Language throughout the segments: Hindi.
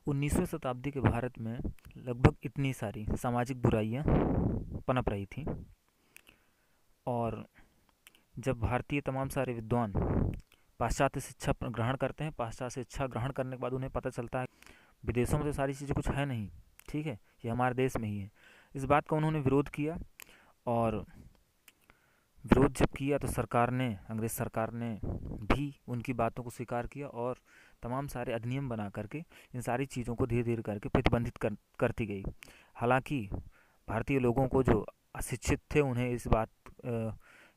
19वीं शताब्दी के भारत में लगभग इतनी सारी सामाजिक बुराइयां पनप रही थीं और जब भारतीय तमाम सारे विद्वान पाश्चात्य शिक्षा ग्रहण करते हैं, पाश्चात्य शिक्षा ग्रहण करने के बाद उन्हें पता चलता है विदेशों में तो सारी चीज़ें कुछ है नहीं, ठीक है, ये हमारे देश में ही है। इस बात का उन्होंने विरोध किया और विरोध जब किया तो सरकार ने, अंग्रेज़ सरकार ने भी उनकी बातों को स्वीकार किया और तमाम सारे अधिनियम बना करके इन सारी चीज़ों को धीरे धीरे करके प्रतिबंधित करती गई। हालांकि भारतीय लोगों को जो अशिक्षित थे उन्हें इस बात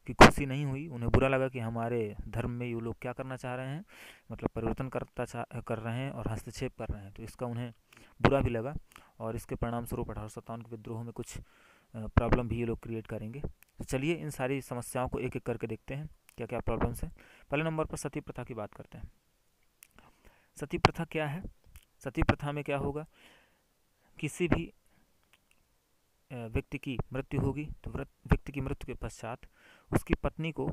की खुशी नहीं हुई, उन्हें बुरा लगा कि हमारे धर्म में ये लोग क्या करना चाह रहे हैं, मतलब परिवर्तन कर रहे हैं और हस्तक्षेप कर रहे हैं, तो इसका उन्हें बुरा भी लगा और इसके परिणाम स्वरूप 1857 के विद्रोह में कुछ प्रॉब्लम भी ये लोग क्रिएट करेंगे। तो चलिए इन सारी समस्याओं को एक एक करके देखते हैं क्या क्या प्रॉब्लम्स हैं। पहले नंबर पर सती प्रथा की बात करते हैं। सती प्रथा क्या है? सती प्रथा में क्या होगा, किसी भी व्यक्ति की मृत्यु होगी तो व्यक्ति की मृत्यु के पश्चात उसकी पत्नी को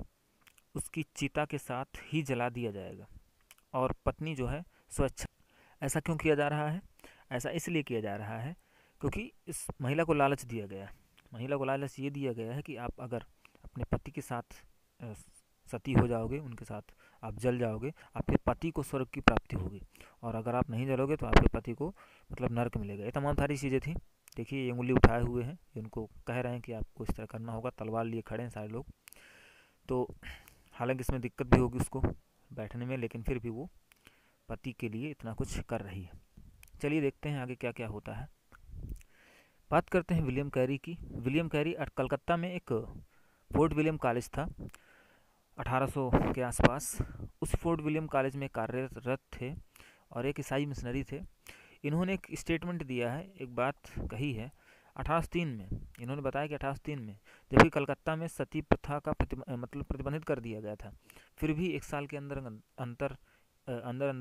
उसकी चिता के साथ ही जला दिया जाएगा और पत्नी जो है स्वेच्छा। ऐसा क्यों किया जा रहा है? ऐसा इसलिए किया जा रहा है क्योंकि इस महिला को लालच दिया गया है। महिला को लालच ये दिया गया है कि आप अगर अपने पति के साथ सती हो जाओगे, उनके साथ आप जल जाओगे, आपके पति को स्वर्ग की प्राप्ति होगी, और अगर आप नहीं जलोगे तो आपके पति को मतलब नरक मिलेगा। ये तमाम सारी चीज़ें थी। देखिए ये उंगली उठाए हुए हैं, ये उनको कह रहे हैं कि आपको इस तरह करना होगा, तलवार लिए खड़े हैं सारे लोग। तो हालांकि इसमें दिक्कत भी होगी उसको बैठने में, लेकिन फिर भी वो पति के लिए इतना कुछ कर रही है। चलिए देखते हैं आगे क्या क्या होता है। बात करते हैं विलियम कैरी की। विलियम कैरी कलकत्ता में एक फोर्ट विलियम कॉलेज था 1800 के आसपास। उस फोर्ट विलियम कॉलेज में कार्यरत थे और एक ईसाई मिशनरी थे। इन्होंने एक स्टेटमेंट दिया है, एक बात कही है 1803 में। इन्होंने बताया कि 1803 में जबकि कलकत्ता में सती प्रथा का प्रतिबंधित कर दिया गया था, फिर भी एक साल के अंदर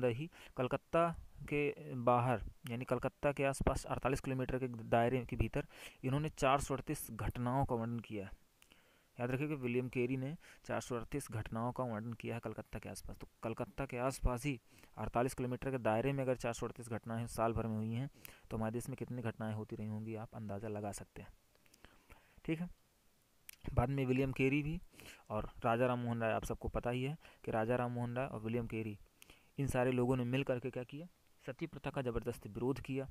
ही कलकत्ता के बाहर यानी कलकत्ता के आसपास 48 किलोमीटर के दायरे के भीतर इन्होंने 438 घटनाओं का वर्णन किया है। याद रखिए कि विलियम कैरी ने 438 घटनाओं का वर्णन किया है कलकत्ता के आसपास। तो कलकत्ता के आसपास ही 48 किलोमीटर के दायरे में अगर 438 घटनाएं साल भर में हुई हैं तो हमारे देश में कितनी घटनाएं होती रही होंगी आप अंदाज़ा लगा सकते हैं। ठीक है, बाद में विलियम कैरी भी और राजा राम मोहन राय, आप सबको पता ही है कि राजा राम मोहन राय और विलियम कैरी, इन सारे लोगों ने मिल करके क्या किया, सती प्रथा का ज़बरदस्ती विरोध किया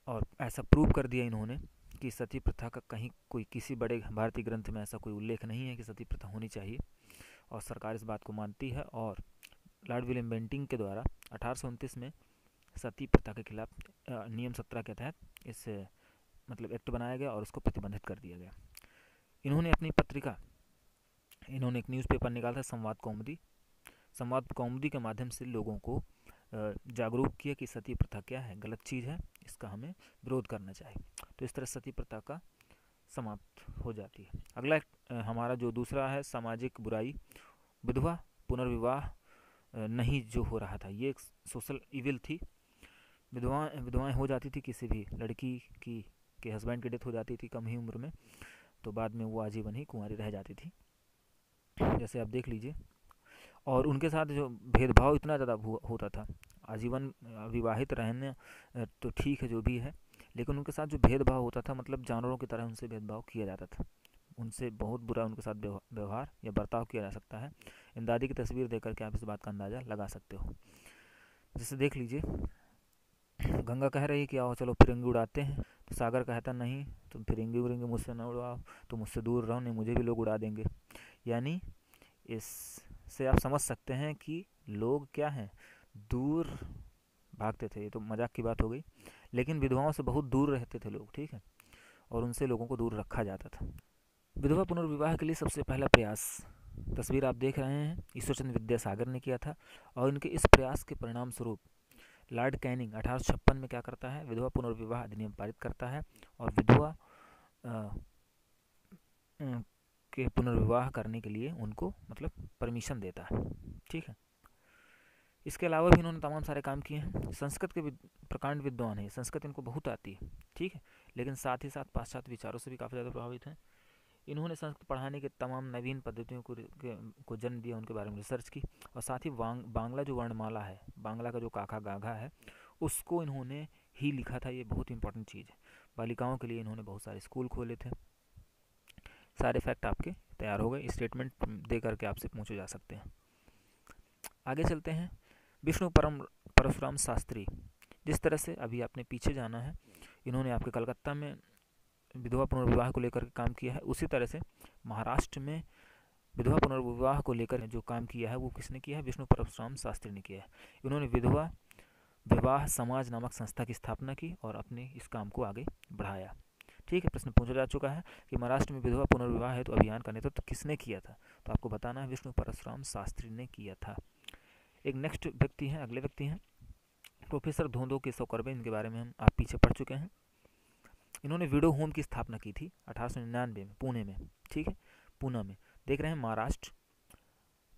और ऐसा प्रूव कर दिया इन्होंने कि सती प्रथा का कहीं कोई किसी बड़े भारतीय ग्रंथ में ऐसा कोई उल्लेख नहीं है कि सती प्रथा होनी चाहिए, और सरकार इस बात को मानती है। और लॉर्ड विलियम बेंटिंग के द्वारा 1829 में सती प्रथा के खिलाफ नियम 17 के तहत इस मतलब एक्ट बनाया गया और उसको प्रतिबंधित कर दिया गया। इन्होंने अपनी पत्रिका, इन्होंने एक न्यूज़पेपर निकाला था संवाद कौमुदी। संवाद कौमुदी के माध्यम से लोगों को जागरूक किया कि सती प्रथा क्या है, गलत चीज़ है, इसका हमें विरोध करना चाहिए। तो इस तरह सती प्रथा का समाप्त हो जाती है। अगला हमारा जो दूसरा है सामाजिक बुराई, विधवा पुनर्विवाह नहीं जो हो रहा था, ये एक सोशल इविल थी। विधवाएं हो जाती थी, किसी भी लड़की की के हस्बैंड की डेथ हो जाती थी कम ही उम्र में, तो बाद में वो आजीवन ही कुंवारी रह जाती थी, जैसे आप देख लीजिए। और उनके साथ जो भेदभाव इतना ज़्यादा होता था, आजीवन विवाहित रहने तो ठीक है जो भी है, लेकिन उनके साथ जो भेदभाव होता था, मतलब जानवरों की तरह उनसे भेदभाव किया जाता था, उनसे बहुत बुरा उनके साथ व्यवहार या बर्ताव किया जा सकता है। इन दादी की तस्वीर देख करके आप इस बात का अंदाज़ा लगा सकते हो। जैसे देख लीजिए, गंगा कह रही है कि आओ चलो फिरंगी उड़ाते हैं, तो सागर कहता नहीं तुम फिरंगी उड़ेंगे मुझसे न उड़ाओ, तो मुझसे दूर रहो, नहीं मुझे भी लोग उड़ा देंगे। यानी इससे आप समझ सकते हैं कि लोग क्या हैं, दूर भागते थे। ये तो मजाक की बात हो गई, लेकिन विधवाओं से बहुत दूर रहते थे लोग, ठीक है, और उनसे लोगों को दूर रखा जाता था। विधवा पुनर्विवाह के लिए सबसे पहला प्रयास, तस्वीर आप देख रहे हैं, ईश्वरचंद्र विद्यासागर ने किया था, और इनके इस प्रयास के परिणाम स्वरूप लॉर्ड कैनिंग 1856 में क्या करता है, विधवा पुनर्विवाह अधिनियम पारित करता है और विधवा के पुनर्विवाह करने के लिए उनको मतलब परमिशन देता है। ठीक है, इसके अलावा भी इन्होंने तमाम सारे काम किए हैं। संस्कृत के प्रकांड विद्वान हैं, संस्कृत इनको बहुत आती है, ठीक है, लेकिन साथ ही साथ पाश्चात्य विचारों से भी काफ़ी ज़्यादा प्रभावित हैं। इन्होंने संस्कृत पढ़ाने के तमाम नवीन पद्धतियों को जन्म दिया, उनके बारे में रिसर्च की, और साथ ही बांग्ला जो वर्णमाला है, बांग्ला का जो काखा गाघा है, उसको इन्होंने ही लिखा था। ये बहुत इंपॉर्टेंट चीज़ है। बालिकाओं के लिए इन्होंने बहुत सारे स्कूल खोले थे। सारे फैक्ट आपके तैयार हो गए, स्टेटमेंट दे करके आपसे पूछे जा सकते हैं। आगे चलते हैं। विष्णु परशुराम शास्त्री, जिस तरह से अभी आपने पीछे जाना है, इन्होंने आपके कलकत्ता में विधवा पुनर्विवाह को लेकर काम किया है, उसी तरह से महाराष्ट्र में विधवा पुनर्विवाह को लेकर जो काम किया है वो किसने किया है? विष्णु परशुराम शास्त्री ने किया है। इन्होंने विधवा विवाह समाज नामक संस्था की स्थापना की और अपने इस काम को आगे बढ़ाया। ठीक है, प्रश्न पूछा जा चुका है कि महाराष्ट्र में विधवा पुनर्विवाह हेतु अभियान का नेतृत्व किसने किया था? तो आपको बताना है विष्णु परशुराम शास्त्री ने किया था। एक नेक्स्ट व्यक्ति हैं, अगले व्यक्ति हैं प्रोफेसर धोंदो केशव कर्वे। इनके बारे में हम आप पीछे पढ़ चुके हैं। इन्होंने विडो होम की स्थापना की थी 1899 में पुणे में। ठीक है, पूना में, देख रहे हैं महाराष्ट्र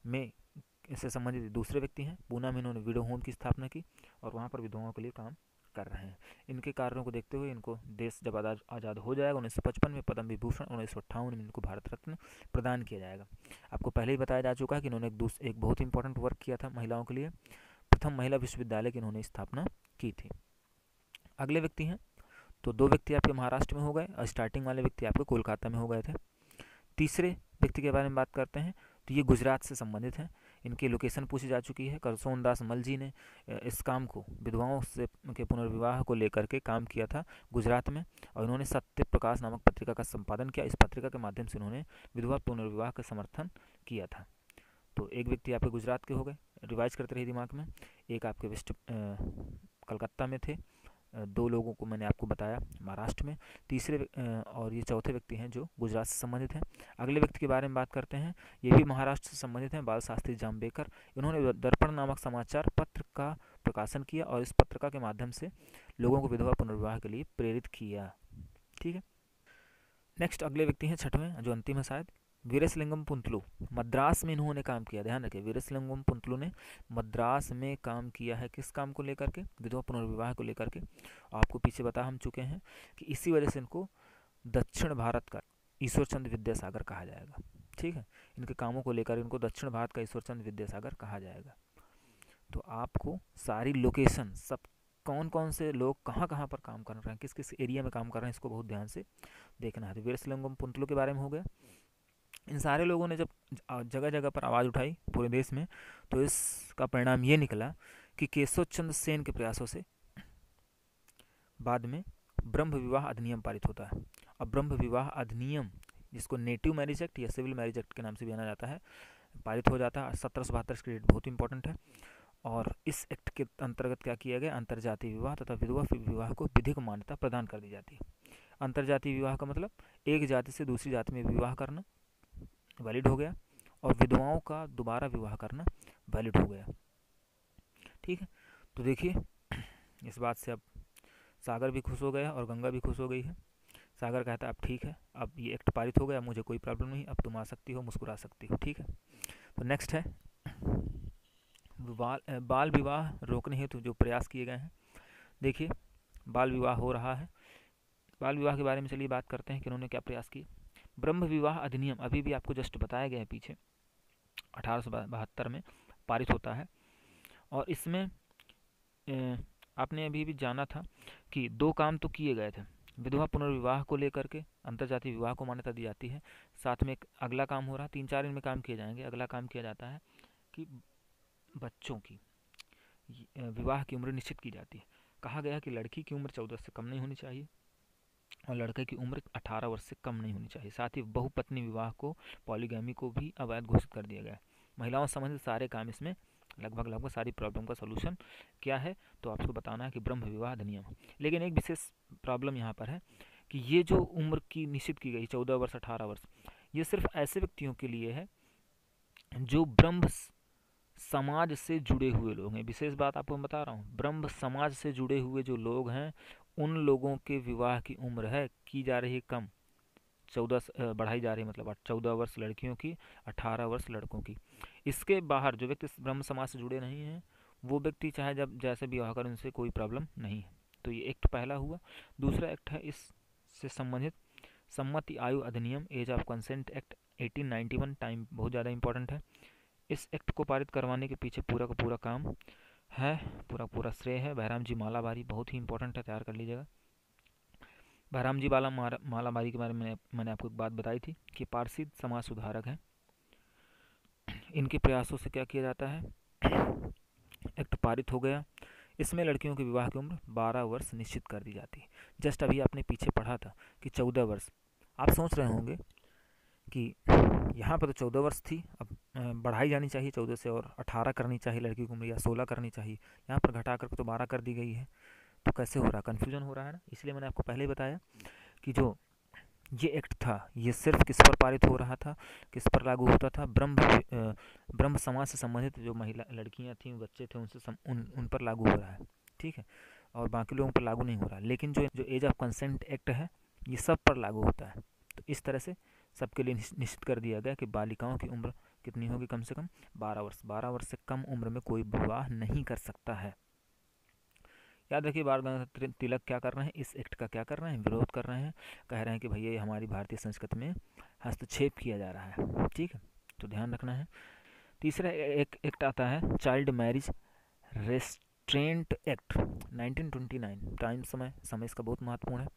में इससे संबंधित दूसरे व्यक्ति हैं। पूना में इन्होंने विडो होम की स्थापना की और वहाँ पर विधवाओं के लिए काम कर रहे हैं। इनके कार्यों को देखते हुए इनको देश जब आज़ाद हो जाएगा 1955 में पद्म विभूषण, 1958 में इनको भारत रत्न प्रदान किया जाएगा। आपको पहले ही बताया जा चुका है कि इन्होंने एक बहुत इंपॉर्टेंट वर्क किया था महिलाओं के लिए। प्रथम महिला विश्वविद्यालय की इन्होंने स्थापना की थी। अगले व्यक्ति हैं, तो दो व्यक्ति आपके महाराष्ट्र में हो गए और स्टार्टिंग वाले व्यक्ति आपके कोलकाता में हो गए थे। तीसरे व्यक्ति के बारे में बात करते हैं, तो ये गुजरात से संबंधित हैं। इनकी लोकेशन पूछी जा चुकी है। करसोनदास मल जी ने इस काम को विधवाओं से के पुनर्विवाह को लेकर के काम किया था गुजरात में, और इन्होंने सत्य प्रकाश नामक पत्रिका का संपादन किया। इस पत्रिका के माध्यम से इन्होंने विधवा पुनर्विवाह का समर्थन किया था। तो एक व्यक्ति आपके गुजरात के हो गए, रिवाइज करते रहिए दिमाग में। एक आपके कलकत्ता में थे, दो लोगों को मैंने आपको बताया महाराष्ट्र में, तीसरे और ये चौथे व्यक्ति हैं जो गुजरात से संबंधित हैं। अगले व्यक्ति के बारे में बात करते हैं, ये भी महाराष्ट्र से संबंधित हैं, बाल शास्त्री जाम्बेकर। इन्होंने दर्पण नामक समाचार पत्र का प्रकाशन किया और इस पत्रिका के माध्यम से लोगों को विधवा पुनर्विवाह के लिए प्रेरित किया। ठीक है, नेक्स्ट अगले व्यक्ति हैं छठवें, जो अंतिम है शायद, वीरेशलिंगम पुंतलू। मद्रास में इन्होंने काम किया, ध्यान रखिए, वीरेशलिंगम पुंतलू ने मद्रास में काम किया है। किस काम को लेकर के? विधवा पुनर्विवाह को लेकर के। आपको पीछे बता हम चुके हैं कि इसी वजह से इनको दक्षिण भारत का ईश्वरचंद विद्यासागर कहा जाएगा। ठीक है, इनके कामों को लेकर इनको दक्षिण भारत का ईश्वरचंद विद्यासागर कहा जाएगा। तो आपको सारी लोकेशन, सब कौन कौन से लोग कहाँ कहाँ पर काम कर रहे हैं, किस किस एरिया में काम कर रहे हैं, इसको बहुत ध्यान से देखना है। तो वीरेशलिंगम पुंतलू के बारे में हो गया। इन सारे लोगों ने जब जगह जगह पर आवाज़ उठाई पूरे देश में, तो इसका परिणाम ये निकला कि केशव चंद्र सेन के प्रयासों से बाद में ब्रह्म विवाह अधिनियम पारित होता है। अब ब्रह्म विवाह अधिनियम, जिसको नेटिव मैरिज एक्ट या सिविल मैरिज एक्ट के नाम से भी जाना जाता है, पारित हो जाता है। 1772 की डेट बहुत इंपॉर्टेंट है। और इस एक्ट के अंतर्गत क्या किया गया? अंतर्जातीय विवाह तथा विधवा विवाह को विधिक मान्यता प्रदान कर दी जाती है। अंतर्जातीय विवाह का मतलब एक जाति से दूसरी जाति में विवाह करना वैलिड हो गया, और विधवाओं का दोबारा विवाह करना वैलिड हो गया। ठीक है, तो देखिए इस बात से अब सागर भी खुश हो गया और गंगा भी खुश हो गई है। सागर कहता है अब ठीक है, अब ये एक्ट पारित हो गया, मुझे कोई प्रॉब्लम नहीं, अब तुम आ सकती हो, मुस्कुरा सकती हो। ठीक है, तो नेक्स्ट है बाल विवाह रोकने हेतु जो प्रयास किए गए हैं। देखिए बाल विवाह हो रहा है, बाल विवाह के बारे में चलिए बात करते हैं कि उन्होंने क्या प्रयास किए। ब्रह्म विवाह अधिनियम अभी भी आपको जस्ट बताया गया है पीछे, 1872 में पारित होता है। और इसमें आपने अभी भी जाना था कि दो काम तो किए गए थे। विधवा पुनर्विवाह को लेकर के अंतर्जातीय विवाह को मान्यता दी जाती है, साथ में एक अगला काम हो रहा है, 3-4 इनमें काम किए जाएंगे। अगला काम किया जाता है कि बच्चों की विवाह की उम्र निश्चित की जाती है। कहा गया कि लड़की की उम्र 14 से कम नहीं होनी चाहिए और लड़के की उम्र 18 वर्ष से कम नहीं होनी चाहिए। साथ ही बहुपत्नी विवाह को, पॉलीगैमी को भी अवैध घोषित कर दिया गया है। महिलाओं से संबंधित सारे काम, इसमें लगभग सारी प्रॉब्लम का सोल्यूशन क्या है, तो आपको बताना है कि ब्रह्म विवाह अधिनियम। लेकिन एक विशेष प्रॉब्लम यहाँ पर है कि ये जो उम्र की निश्चित की गई 14 वर्ष 18 वर्ष, ये सिर्फ ऐसे व्यक्तियों के लिए है जो ब्रह्म समाज से जुड़े हुए लोग हैं। विशेष बात आपको मैं बता रहा हूँ, ब्रह्म समाज से जुड़े हुए जो लोग हैं उन लोगों के विवाह की उम्र है की जा रही है कम, 14 बढ़ाई जा रही है, मतलब 14 वर्ष लड़कियों की, 18 वर्ष लड़कों की। इसके बाहर जो व्यक्ति ब्रह्म समाज से जुड़े नहीं हैं वो व्यक्ति चाहे जब जैसे विवाह करें उनसे कोई प्रॉब्लम नहीं है। तो ये एक्ट पहला हुआ। दूसरा एक्ट है इससे संबंधित सम्मति आयु अधिनियम, age of consent act 1891, time बहुत ज़्यादा इंपॉर्टेंट है। इस एक्ट को पारित करवाने के पीछे पूरा का पूरा काम है, पूरा पूरा श्रेय है बहराम जी मालाबारी, बहुत ही इंपॉर्टेंट है, तैयार कर लीजिएगा। बहराम जी मालाबारी के बारे में मैंने आपको एक बात बताई थी कि पारसी समाज सुधारक हैं। इनके प्रयासों से क्या किया जाता है, एक्ट पारित हो गया। इसमें लड़कियों के विवाह की उम्र 12 वर्ष निश्चित कर दी जाती है। जस्ट अभी आपने पीछे पढ़ा था कि 14 वर्ष। आप सोच रहे होंगे कि यहाँ पर तो 14 वर्ष थी, अब बढ़ाई जानी चाहिए 14 से और 18 करनी चाहिए लड़की की उम्र, या 16 करनी चाहिए। यहाँ पर घटा कर तो 12 कर दी गई है, तो कैसे हो रहा, कन्फ्यूजन हो रहा है ना। इसलिए मैंने आपको पहले ही बताया कि जो ये एक्ट था ये सिर्फ किस पर पारित हो रहा था, किस पर लागू होता था, ब्रह्म समाज से संबंधित जो महिला लड़कियां थीं, बच्चे थे, उन पर लागू हो रहा है, ठीक है, और बाकी लोगों पर लागू नहीं हो रहा। लेकिन जो एज ऑफ कंसेंट एक्ट है ये सब पर लागू होता है। तो इस तरह से सबके लिए निश्चित कर दिया गया कि बालिकाओं की उम्र कितनी होगी, कम से कम 12 वर्ष। 12 वर्ष से कम उम्र में कोई विवाह नहीं कर सकता है। याद रखिए, बाल गंगाधर तिलक क्या कर रहे हैं, इस एक्ट का क्या कर रहे हैं, विरोध कर रहे हैं, कह रहे हैं कि भैया ये हमारी भारतीय संस्कृति में हस्तक्षेप किया जा रहा है, ठीक है, तो ध्यान रखना है। तीसरा एक एक्ट आता है child marriage restaurant act 1929। Time समय इसका बहुत महत्वपूर्ण है।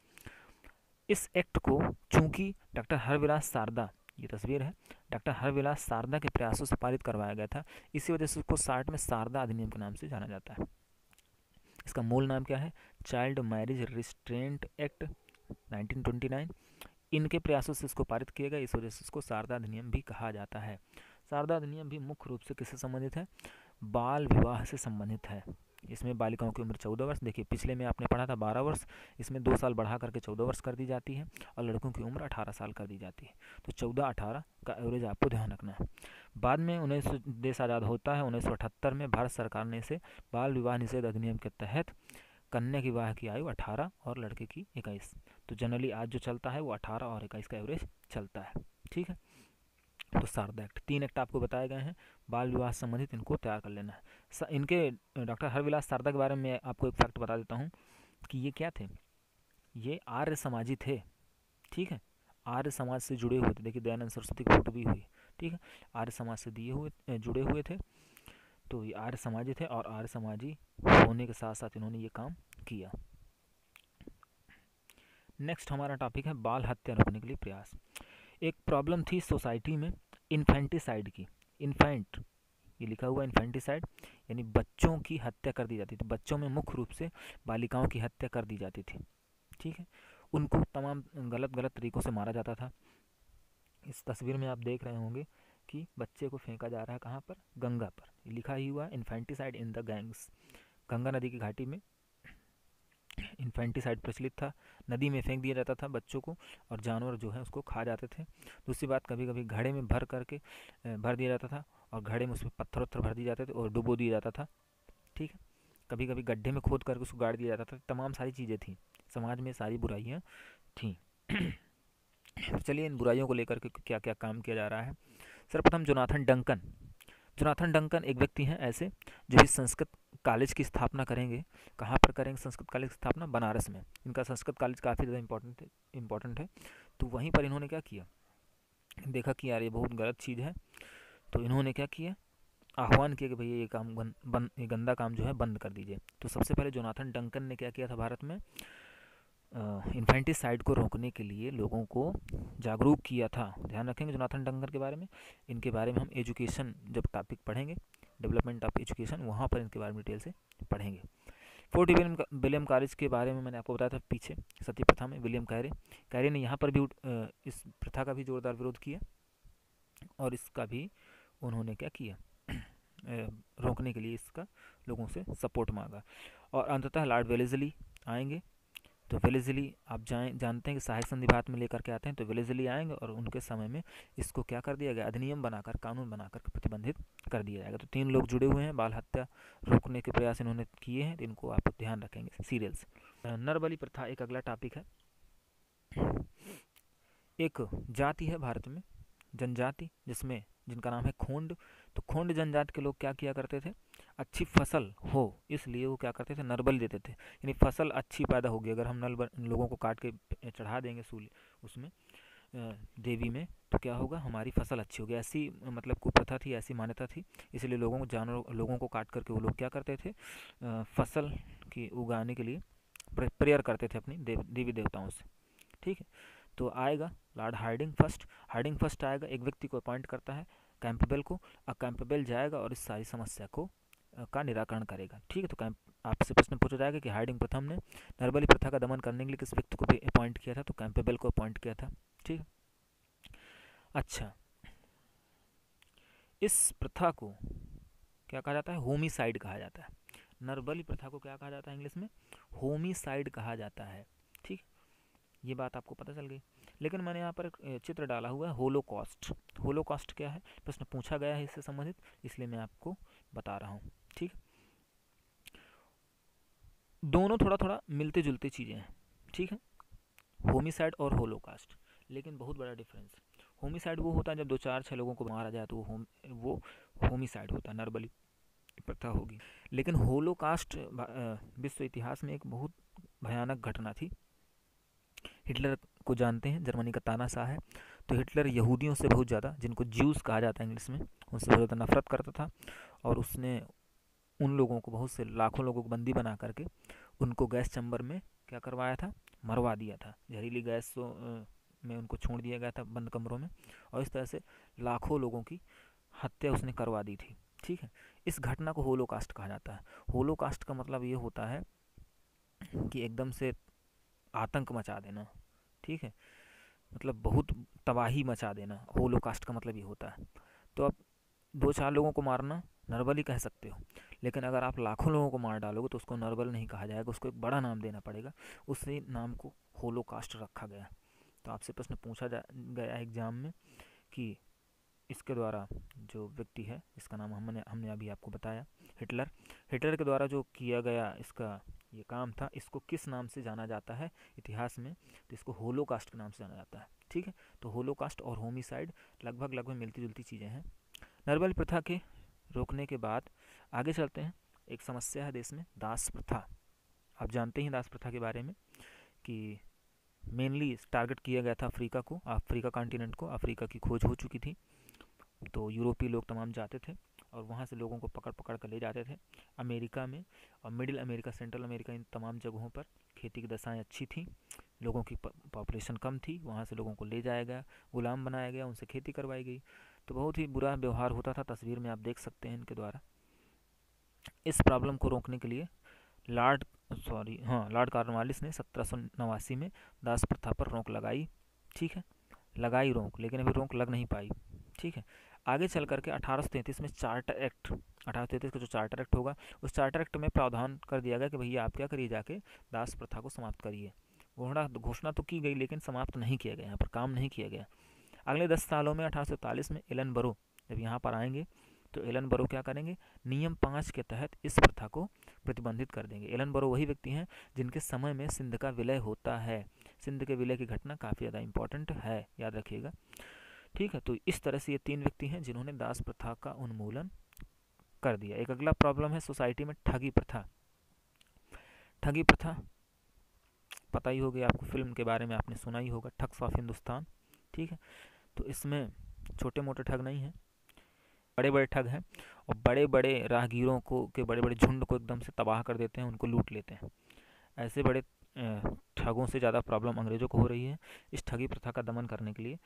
इस एक्ट को चूंकि डॉक्टर हरविलास शारदा, ये तस्वीर है, डॉक्टर हरविलास शारदा के प्रयासों से पारित करवाया गया था, इसी वजह से उसको 60 में शारदा अधिनियम के नाम से जाना जाता है। इसका मूल नाम क्या है, चाइल्ड मैरिज रिस्ट्रेंट एक्ट 1929। इनके प्रयासों से इसको पारित किया गया, इस वजह से इसको शारदा अधिनियम भी कहा जाता है। शारदा अधिनियम भी मुख्य रूप से किससे संबंधित है, बाल विवाह से संबंधित है। इसमें बालिकाओं की उम्र 14 वर्ष, देखिए पिछले में आपने पढ़ा था 12 वर्ष, इसमें 2 साल बढ़ा करके 14 वर्ष कर दी जाती है, और लड़कों की उम्र 18 साल कर दी जाती है। तो 14-18 का एवरेज आपको ध्यान रखना है। बाद में 19 देश आज़ाद होता है, 1978 में भारत सरकार ने इसे बाल विवाह निषेध अधिनियम के तहत कन्या की विवाह की आयु 18 और लड़के की 21। तो जनरली आज जो चलता है वो 18 और 21 का एवरेज चलता है, ठीक है। तो शारदा एक्ट, 3 एक्ट आपको बताए गए हैं बाल विवाह से संबंधित, इनको तैयार कर लेना है। इनके डॉक्टर हरविलास शारदा के बारे में आपको एक फैक्ट बता देता हूँ कि ये क्या थे, ये आर्य समाजी थे, ठीक है, आर्य समाज से जुड़े हुए थे। देखिए दयानंद सरस्वती की फोटो भी हुई, ठीक है, आर्य समाज से जुड़े हुए थे। तो ये आर्य समाजी थे, और आर्य समाजी होने के साथ साथ इन्होंने ये काम किया। नेक्स्ट हमारा टॉपिक है बाल हत्या रोकने के लिए प्रयास। एक प्रॉब्लम थी सोसाइटी में इन्फेंटिसाइड की। इन्फेंट, ये लिखा हुआ इन्फेंटिसाइड, यानी बच्चों की हत्या कर दी जाती थी। बच्चों में मुख्य रूप से बालिकाओं की हत्या कर दी जाती थी, ठीक है, उनको तमाम गलत तरीक़ों से मारा जाता था। इस तस्वीर में आप देख रहे होंगे कि बच्चे को फेंका जा रहा है कहाँ पर, गंगा पर, लिखा ही हुआ infanticide in the gangs. Ganga नदी की घाटी में इन्फेंटिसाइड प्रचलित था, नदी में फेंक दिया जाता था बच्चों को, और जानवर जो है उसको खा जाते थे। दूसरी बात, कभी कभी घड़े में भर दिया जाता था, और घड़े में उसमें पत्थर भर दिए जाते थे और डुबो दिया जाता था, ठीक है। कभी कभी गड्ढे में खोद करके उसको गाड़ दिया जाता था। तमाम सारी चीज़ें थी, समाज में सारी बुराइयाँ थीं। तो चलिए इन बुराइयों को लेकर के क्या क्या काम किया जा रहा है। सर्वप्रथम जोनाथन डंकन एक व्यक्ति हैं ऐसे जो इस संस्कृत कॉलेज की स्थापना करेंगे। कहाँ पर करेंगे संस्कृत कॉलेज की स्थापना, बनारस में। इनका संस्कृत कॉलेज काफ़ी ज़्यादा इम्पोर्टेंट है। तो वहीं पर इन्होंने क्या किया, देखा कि यार ये बहुत गलत चीज़ है, तो इन्होंने क्या किया, आह्वान किया कि भैया ये काम ये गंदा काम जो है बंद कर दीजिए। तो सबसे पहले जोनाथन डंकन ने क्या किया था, भारत में इन्फेंटिसाइड को रोकने के लिए लोगों को जागरूक किया था। ध्यान रखेंगे जोनाथन डंकन के बारे में, इनके बारे में हम एजुकेशन जब टॉपिक पढ़ेंगे, डेवलपमेंट ऑफ एजुकेशन, वहाँ पर इनके बारे में डिटेल से पढ़ेंगे। फोर्ट विलियम कॉलेज के बारे में मैंने आपको बताया था पीछे, सती प्रथा में विलियम कैरे ने यहाँ पर भी इस प्रथा का भी जोरदार विरोध किया, और इसका भी उन्होंने क्या किया, रोकने के लिए इसका लोगों से सपोर्ट मांगा। और अंततः लॉर्ड वेलेस्ली आएंगे। तो वेलेस्ली आप जानते हैं कि सहायक संधि भारत में लेकर के आते हैं। तो वेलेस्ली आएंगे और उनके समय में इसको क्या कर दिया गया, अधिनियम बनाकर, कानून बनाकर प्रतिबंधित कर दिया जाएगा। तो 3 लोग जुड़े हुए हैं, बाल हत्या रोकने के प्रयास इन्होंने किए हैं, तो इनको आप ध्यान रखेंगे। सीरियल्स, नरबली प्रथा एक अगला टॉपिक है। एक जाति है भारत में, जनजाति, जिनका नाम है खोंड। तो खोंड जनजाति के लोग क्या किया करते थे, अच्छी फसल हो इसलिए वो क्या करते थे, नरबली देते थे। यानी फसल अच्छी पैदा होगी, अगर हम लोगों को काट के चढ़ा देंगे सूली उसमें देवी में, तो क्या होगा, हमारी फसल अच्छी होगी। ऐसी मतलब कुप्रथा थी, ऐसी मान्यता थी, इसलिए लोगों को काट करके वो लोग क्या करते थे, फसल की उगाने के लिए प्रेयर करते थे अपनी देवी देवताओं से। ठीक है, तो आएगा लॉर्ड हार्डिंग फर्स्ट आएगा, एक व्यक्ति को अपॉइंट करता है कैंपबेल को, और कैंपबेल जाएगा और इस सारी समस्या को का निराकरण करेगा। ठीक है, तो आपसे प्रश्न पूछा जाएगा कि हार्डिंग प्रथम ने नरबली प्रथा का दमन करने के लिए किस व्यक्ति को भी अपॉइंट किया था, तो कैंपबेल को अपॉइंट किया था। ठीक है, अच्छा, इस प्रथा को क्या कहा जाता है, होमिसाइड कहा जाता है। नरबली प्रथा को क्या कहा जाता है इंग्लिश में, होमिसाइड कहा जाता है। ठीक, ये बात आपको पता चल गई। लेकिन मैंने यहाँ पर एक चित्र डाला हुआ है होलोकॉस्ट। होलोकॉस्ट क्या है, प्रश्न पूछा गया है इससे संबंधित, इसलिए मैं आपको बता रहा हूँ। ठीक, दोनों थोड़ा थोड़ा मिलते जुलते चीज़ें हैं। ठीक है, होमिसाइड और होलोकास्ट, लेकिन बहुत बड़ा डिफरेंस। होमिसाइड वो होता है जब 2-4-6 लोगों को मारा जाए, तो वो होमिसाइड होता है, नरबली प्रथा होगी। लेकिन होलोकास्ट विश्व इतिहास में एक बहुत भयानक घटना थी। हिटलर को जानते हैं, जर्मनी का तानाशाह है, तो हिटलर यहूदियों से बहुत ज़्यादा, जिनको ज्यूज कहा जाता है इंग्लिश में, उनसे बहुत ज़्यादा नफरत करता था। और उसने उन लोगों को, बहुत से लाखों लोगों को बंदी बना करके उनको गैस चैम्बर में क्या करवाया था, मरवा दिया था। जहरीली गैस में उनको छोड़ दिया गया था बंद कमरों में, और इस तरह से लाखों लोगों की हत्या उसने करवा दी थी। ठीक है, इस घटना को होलोकास्ट कहा जाता है। होलोकास्ट का मतलब ये होता है कि एकदम से आतंक मचा देना। ठीक है, मतलब बहुत तबाही मचा देना, होलोकास्ट का मतलब ये होता है। तो अब 2-4 लोगों को मारना नरबली कह सकते हो, लेकिन अगर आप लाखों लोगों को मार डालोगे तो उसको नरबल नहीं कहा जाएगा, उसको एक बड़ा नाम देना पड़ेगा। उसी नाम को होलोकास्ट रखा गया। तो आपसे प्रश्न पूछा गया एग्जाम में कि इसके द्वारा जो व्यक्ति है, इसका नाम हमने अभी आपको बताया, हिटलर के द्वारा जो किया गया इसका ये काम था, इसको किस नाम से जाना जाता है इतिहास में, तो इसको होलोकास्ट के नाम से जाना जाता है। ठीक है, तो होलोकास्ट और होमिसाइड लगभग मिलती जुलती चीज़ें हैं। नरबली प्रथा के रोकने के बाद आगे चलते हैं। एक समस्या है देश में, दास प्रथा। आप जानते हैं दास प्रथा के बारे में कि मेनली टारगेट किया गया था अफ्रीका को, अफ्रीका कॉन्टिनेंट को। अफ्रीका की खोज हो चुकी थी, तो यूरोपीय लोग तमाम जाते थे और वहाँ से लोगों को पकड़ पकड़ कर ले जाते थे अमेरिका में, और मिडिल अमेरिका, सेंट्रल अमेरिका, इन तमाम जगहों पर खेती की दशाएं अच्छी थी, लोगों की पॉपुलेशन कम थी, वहाँ से लोगों को ले जाया गया, गुलाम बनाया गया, उनसे खेती करवाई गई। तो बहुत ही बुरा व्यवहार होता था, तस्वीर में आप देख सकते हैं इनके द्वारा। इस प्रॉब्लम को रोकने के लिए लॉर्ड कॉर्नवालिस ने 1789 में दास प्रथा पर रोक लगाई। ठीक है, लगाई रोक, लेकिन अभी रोक लग नहीं पाई। ठीक है, आगे चल करके 1833 में चार्टर एक्ट, 1833 का जो चार्टर एक्ट होगा, उस चार्टर एक्ट में प्रावधान कर दिया गया कि भैया आप क्या करिए, जाके दास प्रथा को समाप्त करिए। घोषणा तो की गई, लेकिन समाप्त नहीं किया गया, यहाँ पर काम नहीं किया गया। अगले 10 सालों में 1843 में एलन बरो जब यहाँ पर आएंगे, तो एलन बरो क्या करेंगे, नियम 5 के तहत इस प्रथा को प्रतिबंधित कर देंगे। एलन बरो वही व्यक्ति हैं जिनके समय में सिंध का विलय होता है। सिंध के विलय की घटना काफ़ी ज़्यादा इंपॉर्टेंट है, याद रखिएगा। ठीक है, तो इस तरह से ये 3 व्यक्ति हैं जिन्होंने दास प्रथा का उन्मूलन कर दिया। एक अगला प्रॉब्लम है सोसाइटी में ठगी प्रथा। ठगी प्रथा पता ही होगी आपको, फिल्म के बारे में आपने सुना ही होगा, ठग्स ऑफ हिंदुस्तान। ठीक है, तो इसमें छोटे मोटे ठग नहीं हैं, बड़े बड़े ठग हैं, और बड़े बड़े राहगीरों को के बड़े बड़े झुंड को एकदम से तबाह कर देते हैं, उनको लूट लेते हैं। ऐसे बड़े ठगों से ज़्यादा प्रॉब्लम अंग्रेज़ों को हो रही है। इस ठगी प्रथा का दमन करने के लिए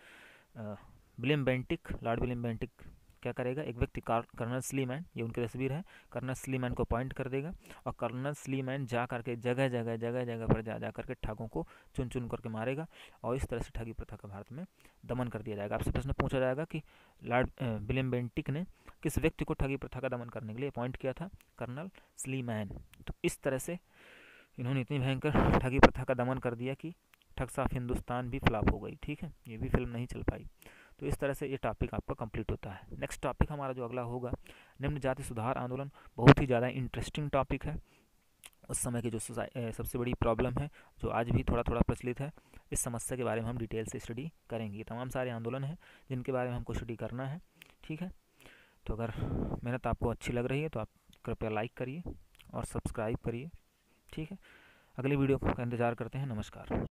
लॉर्ड विलियम बेंटिक क्या करेगा, एक व्यक्ति कर्नल स्लीमैन, ये उनकी तस्वीर है, कर्नल स्लीमैन को अपॉइंट कर देगा, और कर्नल स्लीमैन जा करके जगह जगह पर जा करके ठगों को चुन चुन करके मारेगा, और इस तरह से ठगी प्रथा का भारत में दमन कर दिया जाएगा। आपसे प्रश्न पूछा जाएगा कि लॉर्ड विलियम बेंटिक ने किस व्यक्ति को ठगी प्रथा का दमन करने के लिए अपॉइंट किया था, कर्नल स्लीमैन। तो इस तरह से इन्होंने इतनी भयंकर ठगी प्रथा का दमन कर दिया कि ठग्स ऑफ हिंदुस्तान भी फ्लॉप हो गई। ठीक है, ये भी फिल्म नहीं चल पाई। तो इस तरह से ये टॉपिक आपका कंप्लीट होता है। नेक्स्ट टॉपिक हमारा जो अगला होगा, निम्न जाति सुधार आंदोलन। बहुत ही ज़्यादा इंटरेस्टिंग टॉपिक है। उस समय की जो सबसे बड़ी प्रॉब्लम है, जो आज भी थोड़ा थोड़ा प्रचलित है, इस समस्या के बारे में हम डिटेल से स्टडी करेंगे। ये तमाम सारे आंदोलन हैं जिनके बारे में हमको स्टडी करना है। ठीक है, तो अगर मेहनत आपको अच्छी लग रही है तो आप कृपया लाइक करिए और सब्सक्राइब करिए। ठीक है, अगली वीडियो का इंतज़ार करते हैं। नमस्कार।